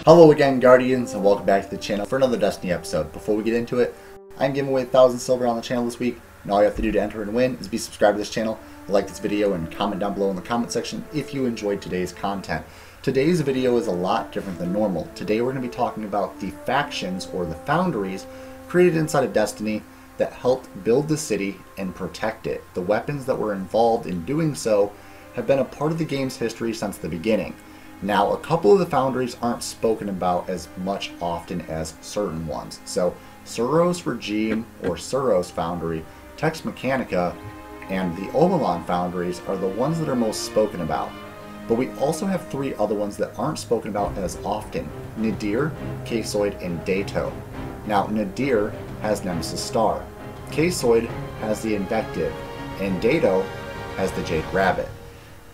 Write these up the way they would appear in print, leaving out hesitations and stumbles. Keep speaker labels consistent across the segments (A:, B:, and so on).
A: Hello again, Guardians, and welcome back to the channel for another Destiny episode. Before we get into it, I'm giving away 1,000 silver on the channel this week, and all you have to do to enter and win is be subscribed to this channel, like this video, and comment down below in the comment section if you enjoyed today's content. Today's video is a lot different than normal. Today we're going to be talking about the factions, or the foundries, created inside of Destiny that helped build the city and protect it. The weapons that were involved in doing so have been a part of the game's history since the beginning. Now, a couple of the foundries aren't spoken about as much often as certain ones. So, Suros Regime or Suros Foundry, Tex Mechanica, and the Obalon foundries are the ones that are most spoken about. But we also have three other ones that aren't spoken about as often: Nadir, CASSOID, and Dato. Now, Nadir has Nemesis Star, CASSOID has the Invective, and Dato has the Jade Rabbit.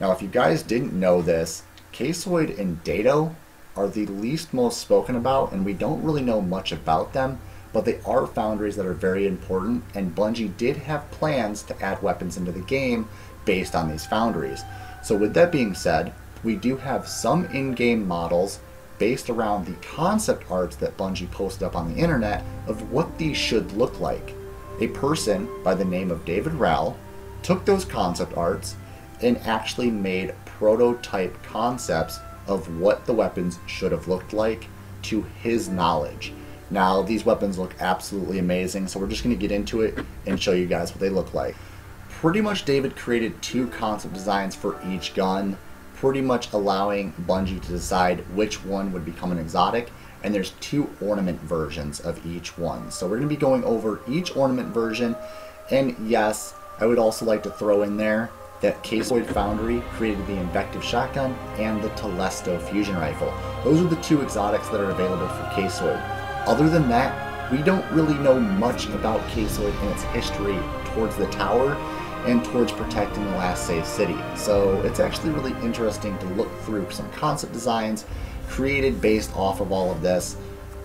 A: Now, if you guys didn't know this, CASSOID and Dato are the least most spoken about, and we don't really know much about them, but they are foundries that are very important, and Bungie did have plans to add weapons into the game based on these foundries. So with that being said, we do have some in-game models based around the concept arts that Bungie posted up on the internet of what these should look like. A person by the name of David Rowell took those concept arts and actually made prototype concepts of what the weapons should have looked like to his knowledge. Now, these weapons look absolutely amazing, so we're just going to get into it and show you guys what they look like. Pretty much David created two concept designs for each gun, pretty much allowing Bungie to decide which one would become an exotic, and there's two ornament versions of each one. So we're going to be going over each ornament version, and yes, I would also like to throw in there that CASSOID Foundry created the Invective shotgun and the Telesto fusion rifle. Those are the two exotics that are available for CASSOID. Other than that, we don't really know much about CASSOID and its history towards the tower and towards protecting the last safe city. So it's actually really interesting to look through some concept designs created based off of all of this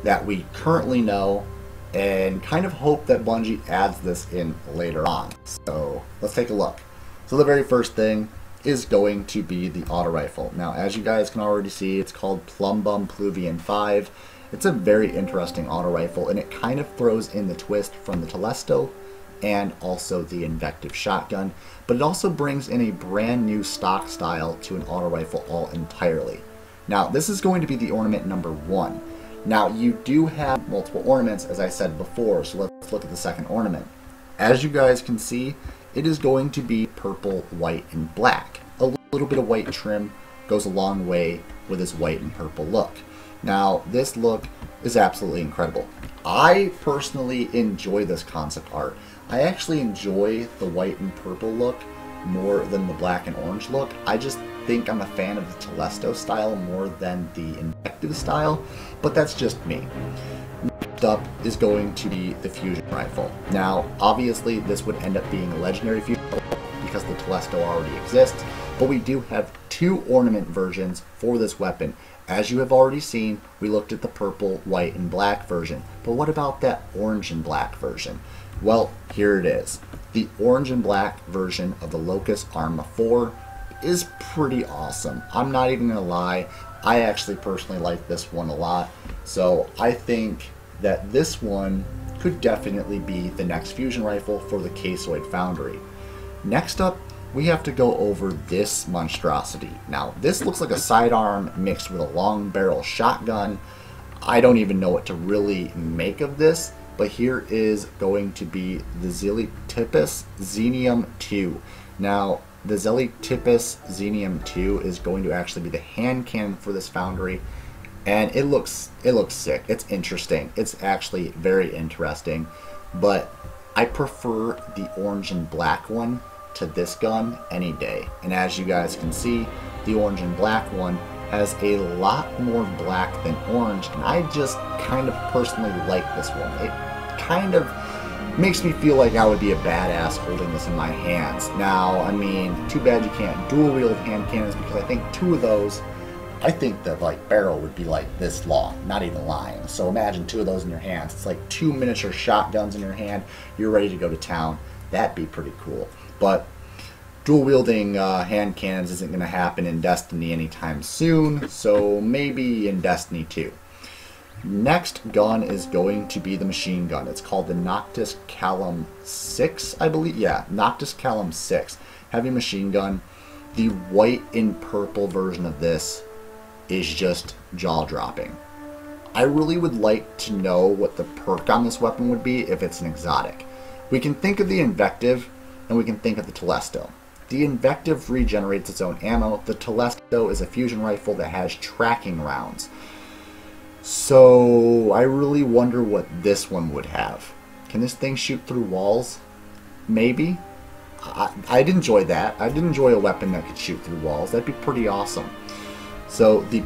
A: that we currently know, and kind of hope that Bungie adds this in later on. So let's take a look. So the very first thing is going to be the auto rifle. Now, as you guys can already see, it's called Plumbum Pluvian 5. It's a very interesting auto rifle, and it kind of throws in the twist from the Telesto and also the Invective shotgun, but it also brings in a brand new stock style to an auto rifle all entirely. Now, this is going to be the ornament number 1. Now, you do have multiple ornaments, as I said before, so let's look at the second ornament. As you guys can see, it is going to be purple, white, and black. A little bit of white trim goes a long way with this white and purple look. Now, this look is absolutely incredible. I personally enjoy this concept art. I actually enjoy the white and purple look more than the black and orange look. I just think I'm a fan of the Telesto style more than the Invective style, but that's just me. Next up is going to be the fusion rifle. Now, obviously, this would end up being a legendary fusion rifle because the Telesto already exists, but we do have two ornament versions for this weapon. As you have already seen, we looked at the purple, white, and black version, but what about that orange and black version? Well, here it is. The orange and black version of the Locust Arma 4 is pretty awesome. I'm not even gonna lie, I actually personally like this one a lot, so I think that this one could definitely be the next fusion rifle for the CASSOID Foundry. Next up, we have to go over this monstrosity. Now, this looks like a sidearm mixed with a long barrel shotgun. I don't even know what to really make of this, but here is going to be the Zelytipus Xenium 2. Now, the Zelytipus Xenium 2 is going to actually be the hand cannon for this foundry, and it looks sick. It's interesting. It's actually very interesting, but I prefer the orange and black one to this gun any day. And as you guys can see, the orange and black one has a lot more black than orange, and I just kind of personally like this one. It kind of makes me feel like I would be a badass holding this in my hands. Now, I mean, too bad you can't dual wield hand cannons, because I think two of those, I think the barrel would be like this long, not even lying. So imagine two of those in your hands. It's like two miniature shotguns in your hand. You're ready to go to town. That'd be pretty cool. But dual wielding hand cannons isn't going to happen in Destiny anytime soon, so maybe in Destiny 2. Next gun is going to be the machine gun. It's called the Noctis Calum 6, I believe. Yeah, Noctis Calum 6. Heavy machine gun. The white and purple version of this is just jaw-dropping. I really would like to know what the perk on this weapon would be if it's an exotic. We can think of the Invective, and we can think of the Telesto. The Invective regenerates its own ammo. The Telesto is a fusion rifle that has tracking rounds. So I really wonder what this one would have. Can this thing shoot through walls? Maybe. I'd enjoy that. I'd enjoy a weapon that could shoot through walls. That'd be pretty awesome. So the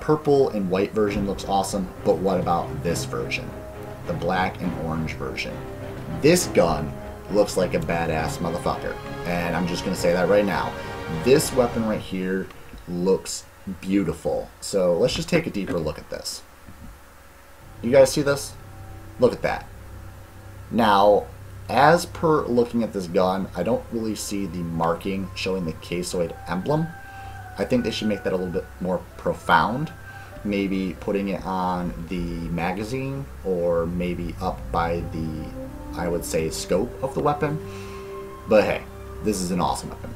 A: purple and white version looks awesome, but what about this version? The black and orange version. This gun looks like a badass motherfucker. And I'm just going to say that right now. This weapon right here looks beautiful. So let's just take a deeper look at this. You guys see this? Look at that. Now, as per looking at this gun, I don't really see the marking showing the CASSOID emblem. I think they should make that a little bit more profound. Maybe putting it on the magazine, or maybe up by the, I would say, scope of the weapon. But hey, this is an awesome weapon.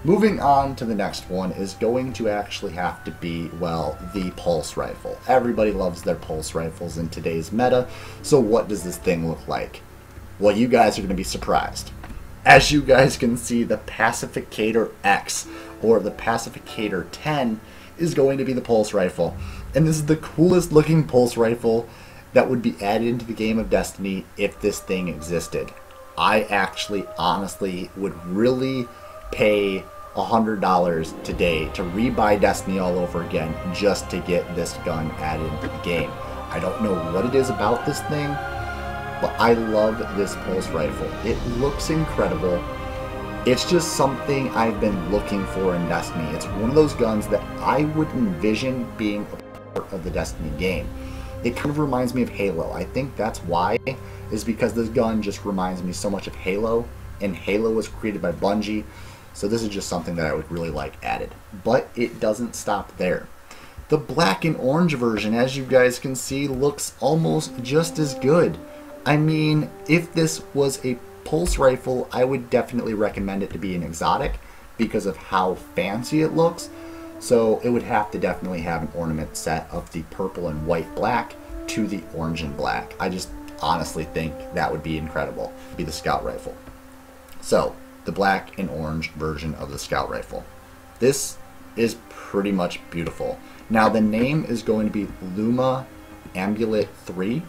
A: Moving on to the next one is going to actually have to be, well, the pulse rifle. Everybody loves their pulse rifles in today's meta, so what does this thing look like? Well, you guys are going to be surprised. As you guys can see, the Pacificator X, or the Pacificator 10, is going to be the pulse rifle. And this is the coolest looking pulse rifle that would be added into the game of Destiny if this thing existed. I actually, honestly, would really pay $100 today to rebuy Destiny all over again just to get this gun added into the game. I don't know what it is about this thing, but I love this pulse rifle. It looks incredible. It's just something I've been looking for in Destiny. It's one of those guns that I would envision being a part of the Destiny game. It kind of reminds me of Halo. I think that's why, is because this gun just reminds me so much of Halo, and Halo was created by Bungie. So this is just something that I would really like added. But it doesn't stop there. The black and orange version, as you guys can see, looks almost just as good. I mean, if this was a pulse rifle, I would definitely recommend it to be an exotic because of how fancy it looks. So it would have to definitely have an ornament set of the purple and white black to the orange and black. I just honestly think that would be incredible. It'd be the scout rifle. So the black and orange version of the scout rifle. This is pretty much beautiful. Now the name is going to be Luma Amulet 3,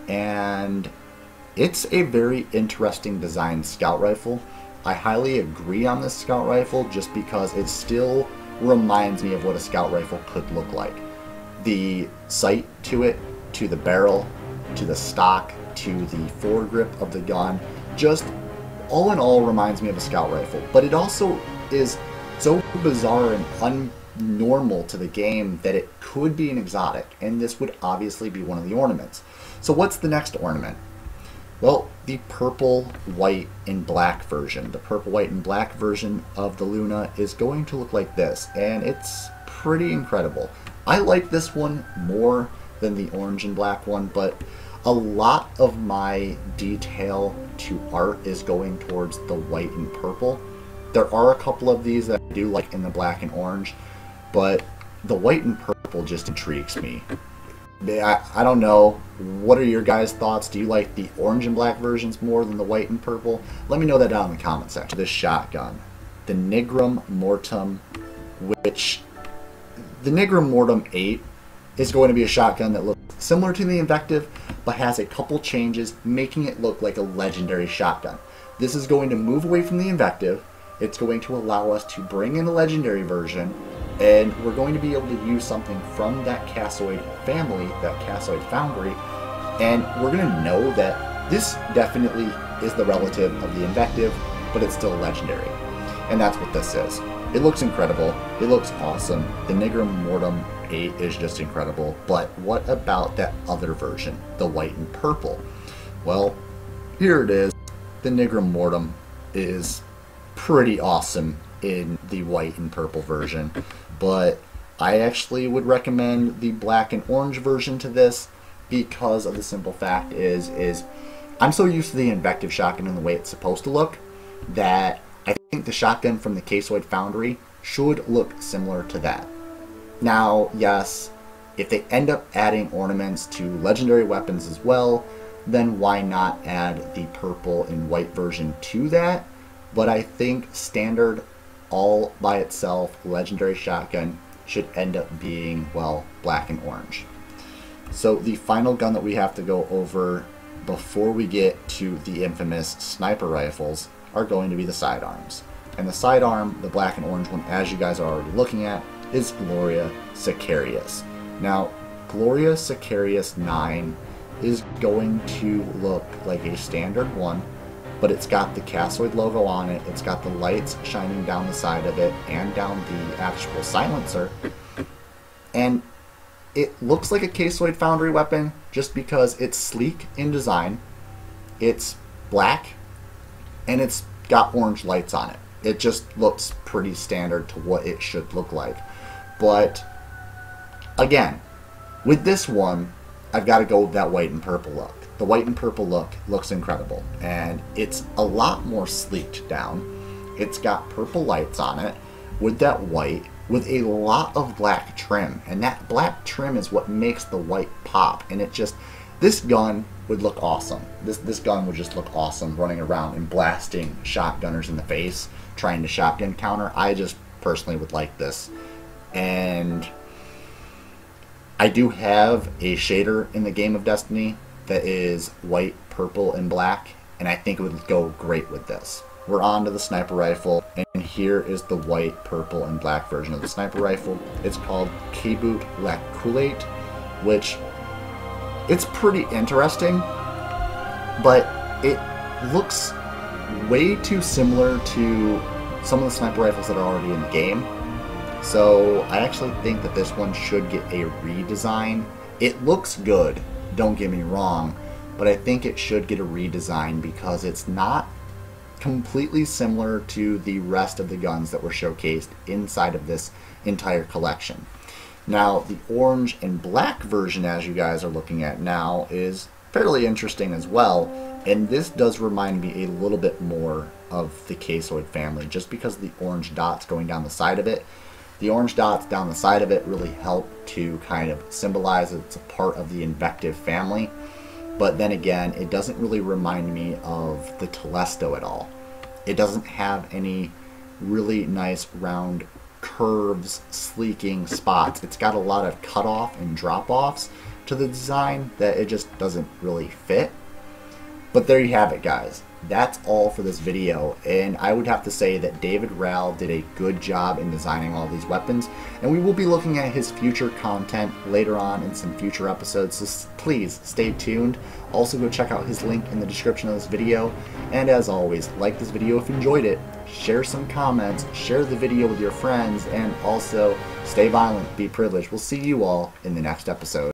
A: and it's a very interesting design scout rifle. I highly agree on this scout rifle just because it still reminds me of what a scout rifle could look like. The sight to it, to the barrel, to the stock, to the foregrip of the gun, just all in all reminds me of a scout rifle. But it also is so bizarre and unnormal to the game that it could be an exotic, and this would obviously be one of the ornaments. So what's the next ornament? Well, the purple, white, and black version. The purple, white, and black version of the Luna is going to look like this, and it's pretty incredible. I like this one more than the orange and black one, but a lot of my detail to art is going towards the white and purple. There are a couple of these that I do like in the black and orange, but the white and purple just intrigues me. I don't know. What are your guys' thoughts? Do you like the orange and black versions more than the white and purple? Let me know that down in the comment section. This shotgun, the Nigrum Mortum, which the Nigrum Mortum 8 is going to be a shotgun that looks similar to the Invective, but has a couple changes, making it look like a legendary shotgun. This is going to move away from the Invective. It's going to allow us to bring in a legendary version, and we're going to be able to use something from that CASSOID family, that CASSOID Foundry, and we're going to know that this definitely is the relative of the Invective, but it's still legendary. And that's what this is. It looks incredible. It looks awesome. The Nigrum Mortum 8 is just incredible, but what about that other version, the white and purple? Well, here it is. The Nigrum Mortum is pretty awesome in the white and purple version, but I actually would recommend the black and orange version to this because of the simple fact is I'm so used to the Invective shotgun and the way it's supposed to look that I think the shotgun from the CASSOID Foundry should look similar to that. Now, yes, if they end up adding ornaments to legendary weapons as well, then why not add the purple and white version to that? But I think standard, all by itself, legendary shotgun should end up being, well, black and orange. So the final gun that we have to go over before we get to the infamous sniper rifles are going to be the sidearms. And the sidearm, the black and orange one, as you guys are already looking at, is Gloria Sicarius. Now, Gloria Sicarius 9 is going to look like a standard one, but it's got the CASSOID logo on it, it's got the lights shining down the side of it and down the actual silencer, and it looks like a CASSOID Foundry weapon just because it's sleek in design, it's black, and it's got orange lights on it. It just looks pretty standard to what it should look like. But again, with this one, I've got to go with that white and purple look. The white and purple look looks incredible, and it's a lot more sleeked down. It's got purple lights on it with that white, with a lot of black trim, and that black trim is what makes the white pop. And it just, this gun would look awesome. This gun would just look awesome running around and blasting shotgunners in the face, trying to shotgun counter. I just personally would like this. And I do have a shader in the game of Destiny that is white, purple, and black, and I think it would go great with this. We're on to the sniper rifle, and here is the white, purple, and black version of the sniper rifle. It's called K-Boot Laculate, which it's pretty interesting, but it looks way too similar to some of the sniper rifles that are already in the game. So I actually think that this one should get a redesign. It looks good, don't get me wrong, but I think it should get a redesign because it's not completely similar to the rest of the guns that were showcased inside of this entire collection. Now, the orange and black version, as you guys are looking at now, is fairly interesting as well, and this does remind me a little bit more of the CASSOID family, just because of the orange dots going down the side of it. The orange dots down the side of it really help to kind of symbolize that it's a part of the Invective family. But then again, it doesn't really remind me of the Telesto at all. It doesn't have any really nice round curves, sleeking spots. It's got a lot of cutoff and drop-offs to the design that it just doesn't really fit. But there you have it, guys. That's all for this video, and I would have to say that David Rowell did a good job in designing all these weapons, and we will be looking at his future content later on in some future episodes, so please stay tuned. Also, go check out his link in the description of this video, and as always, like this video if you enjoyed it, share some comments, share the video with your friends, and also stay violent, be privileged. We'll see you all in the next episode.